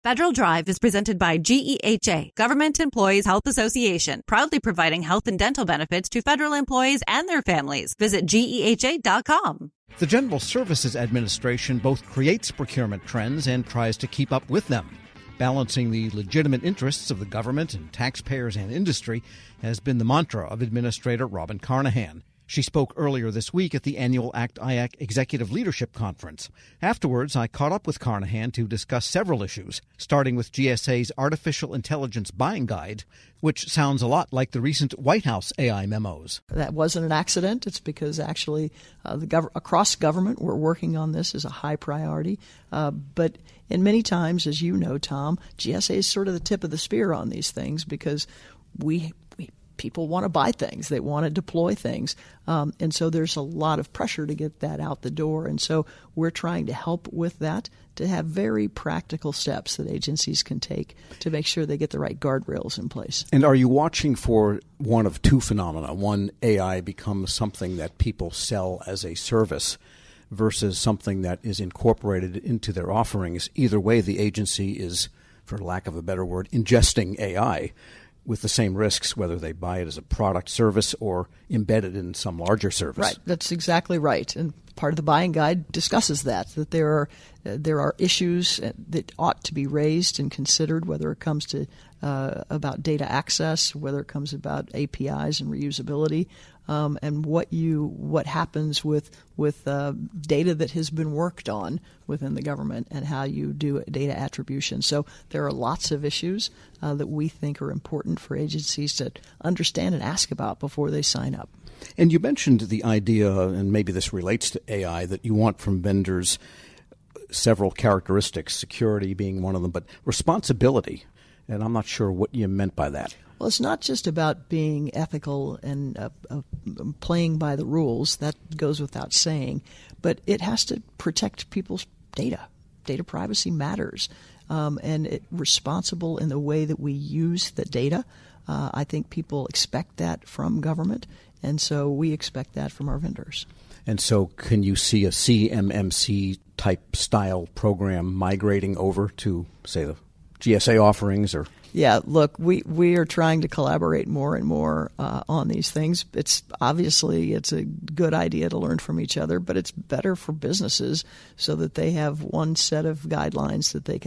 Federal Drive is presented by GEHA, Government Employees Health Association, proudly providing health and dental benefits to federal employees and their families. Visit GEHA.com. The General Services Administration both creates procurement trends and tries to keep up with them. Balancing the legitimate interests of the government and taxpayers and industry has been the mantra of Administrator Robin Carnahan. She spoke earlier this week at the annual ACT-IAC Executive Leadership Conference. Afterwards, I caught up with Carnahan to discuss several issues, starting with GSA's Artificial Intelligence Buying Guide, which sounds a lot like the recent White House AI memos. That wasn't an accident. It's because actually across government we're working on this as a high priority. But in many times, as you know, Tom, GSA is sort of the tip of the spear on these things because people want to buy things. They want to deploy things. And so there's a lot of pressure to get that out the door. And so we're trying to help with that, to have very practical steps that agencies can take to make sure they get the right guardrails in place. And are you watching for one of two phenomena? One, AI becomes something that people sell as a service versus something that is incorporated into their offerings. Either way, the agency is, for lack of a better word, ingesting AI with the same risks, whether they buy it as a product, service, or embedded in some larger service. Right. That's exactly right. And part of the buying guide discusses that there are issues that ought to be raised and considered, whether it comes to about data access, whether it comes about APIs and reusability, and what happens with data that has been worked on within the government and how you do data attribution. So there are lots of issues that we think are important for agencies to understand and ask about before they sign up. And you mentioned the idea, and maybe this relates to AI, that you want from vendors several characteristics, security being one of them, but responsibility. And I'm not sure what you meant by that. Well, it's not just about being ethical and playing by the rules. That goes without saying. But it has to protect people's data. Data privacy matters. And responsible in the way that we use the data. I think people expect that from government. And so we expect that from our vendors. And so can you see a CMMC type style program migrating over to, say, the GSA offerings? Or yeah, look, we are trying to collaborate more and more on these things. It's a good idea to learn from each other, but it's better for businesses so that they have one set of guidelines that they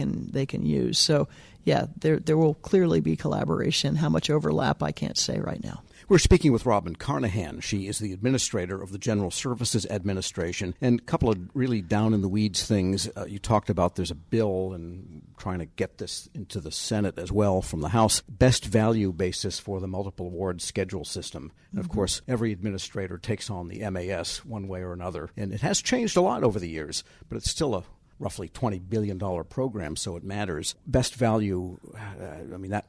can use. So yeah, there will clearly be collaboration. How much overlap, I can't say right now. We're speaking with Robin Carnahan. She is the administrator of the General Services Administration. And a couple of really down-in-the-weeds things. You talked about there's a bill and trying to get this into the Senate as well from the House. Best value basis for the multiple award schedule system. And, of course, every administrator takes on the MAS one way or another. And it has changed a lot over the years, but it's still a roughly $20 billion program, so it matters. Best value, that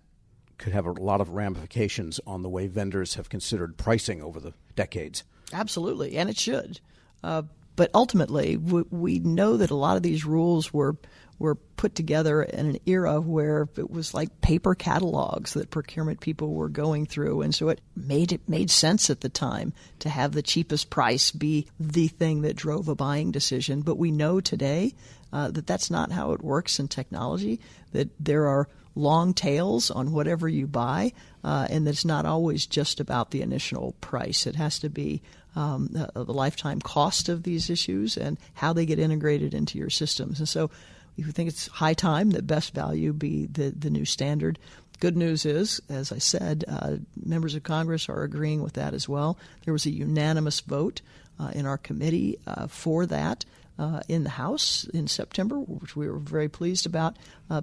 could have a lot of ramifications on the way vendors have considered pricing over the decades. Absolutely, and it should. But ultimately, we know that a lot of these rules were put together in an era where it was like paper catalogs that procurement people were going through, and so it made sense at the time to have the cheapest price be the thing that drove a buying decision. But we know today that that's not how it works in technology, that there are long tails on whatever you buy, and it's not always just about the initial price. It has to be the lifetime cost of these issues and how they get integrated into your systems. And so we think it's high time that best value be the new standard. Good news is, as I said, members of Congress are agreeing with that as well. There was a unanimous vote in our committee for that. In the House in September, which we were very pleased about.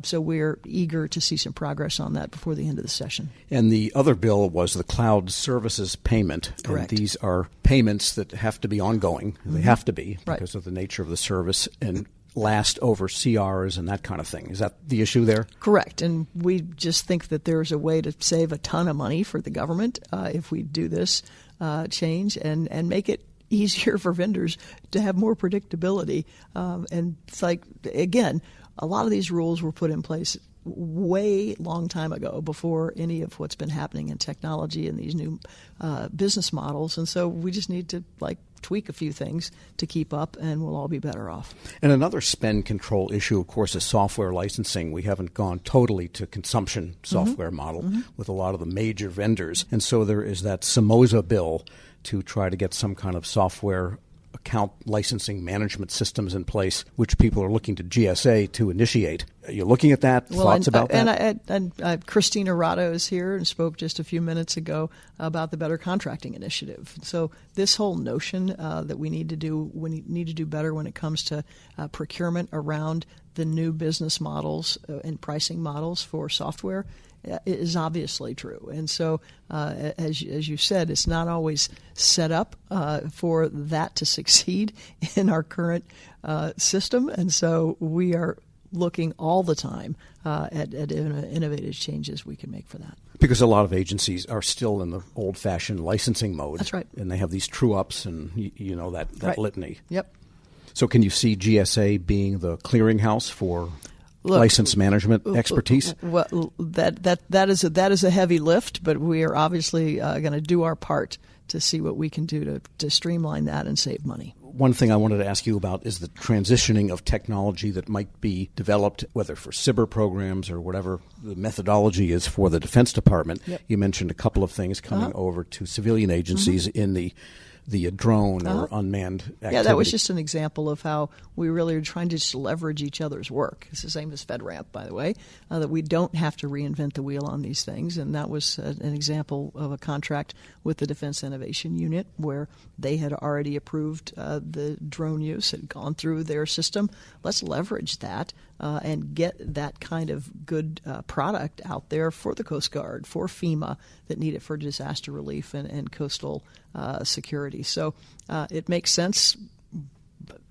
So we're eager to see some progress on that before the end of the session. And the other bill was the cloud services payment. Correct. And these are payments that have to be ongoing. Mm-hmm. They have to be because of the nature of the service and last over CRs and that kind of thing. Is that the issue there? Correct. And we just think that there's a way to save a ton of money for the government if we do this change and make it easier for vendors to have more predictability. And it's like, again, a lot of these rules were put in place way long time ago before any of what's been happening in technology and these new business models. And so we just need to tweak a few things to keep up, and we'll all be better off. And another spend control issue, of course, is software licensing. We haven't gone totally to consumption software model with a lot of the major vendors. And so there is that Somoza bill to try to get some kind of software account licensing management systems in place, which people are looking to GSA to initiate. Are you looking at that? Thoughts about that? And Christina Rado is here and spoke just a few minutes ago about the Better Contracting Initiative. So this whole notion that we need to do better when it comes to procurement around the new business models and pricing models for software is obviously true. And so, as you said, it's not always set up for that to succeed in our current system. And so we are looking all the time at innovative changes we can make for that. Because a lot of agencies are still in the old-fashioned licensing mode. That's right. And they have these true-ups and, that right. litany. Yep. So can you see GSA being the clearinghouse for license management expertise? Well, that is a heavy lift, but we are obviously going to do our part to see what we can do to streamline that and save money. One thing I wanted to ask you about is the transitioning of technology that might be developed, whether for cyber programs or whatever the methodology is for the Defense Department. Yep. You mentioned a couple of things coming over to civilian agencies in the drone or unmanned activity. Yeah, that was just an example of how we really are trying to just leverage each other's work. It's the same as FedRAMP, by the way, that we don't have to reinvent the wheel on these things. And that was an example of a contract with the Defense Innovation Unit where they had already approved the drone use, had gone through their system. Let's leverage that and get that kind of good product out there for the Coast Guard, for FEMA, that need it for disaster relief and coastal security. So it makes sense.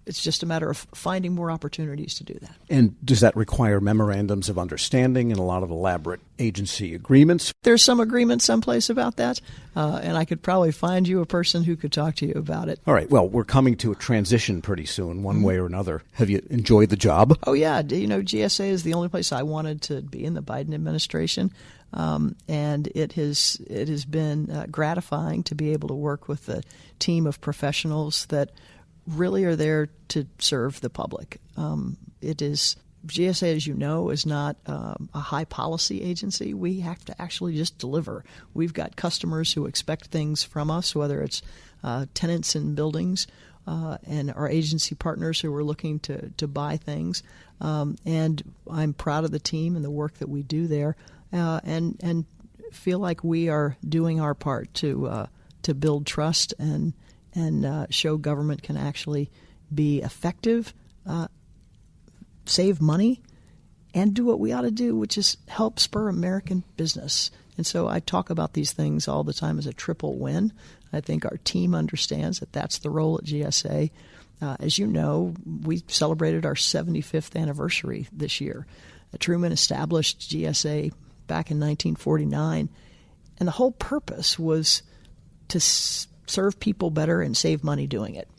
It's just a matter of finding more opportunities to do that. And does that require memorandums of understanding and a lot of elaborate agency agreements? There's some agreement someplace about that, and I could probably find you a person who could talk to you about it. All right. Well, we're coming to a transition pretty soon, one way or another. Have you enjoyed the job? Oh, yeah. GSA is the only place I wanted to be in the Biden administration. And it has been gratifying to be able to work with a team of professionals that really are there to serve the public. GSA, as you know, is not a high policy agency. We have to actually just deliver. We've got customers who expect things from us, whether it's tenants in buildings and our agency partners who are looking to buy things. And I'm proud of the team and the work that we do there. And feel like we are doing our part to build trust and show government can actually be effective, save money, and do what we ought to do, which is help spur American business. And so I talk about these things all the time as a triple win. I think our team understands that that's the role at GSA. As you know, we celebrated our 75th anniversary this year. Truman established GSA back in 1949, and the whole purpose was to serve people better and save money doing it.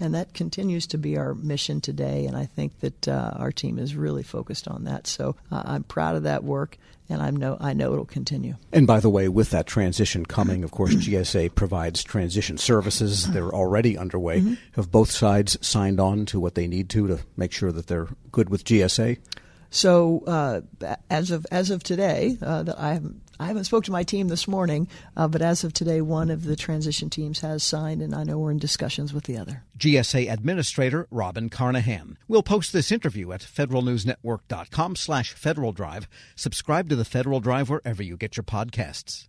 And that continues to be our mission today, and I think that our team is really focused on that. So I'm proud of that work, and I know it'll continue. And by the way, with that transition coming, of course, GSA provides transition services. They're already underway. Have both sides signed on to what they need to make sure that they're good with GSA? So as of today, I haven't spoke to my team this morning, but as of today, one of the transition teams has signed, and I know we're in discussions with the other. GSA Administrator Robin Carnahan. We'll post this interview at federalnewsnetwork.com/Federal Drive. Subscribe to the Federal Drive wherever you get your podcasts.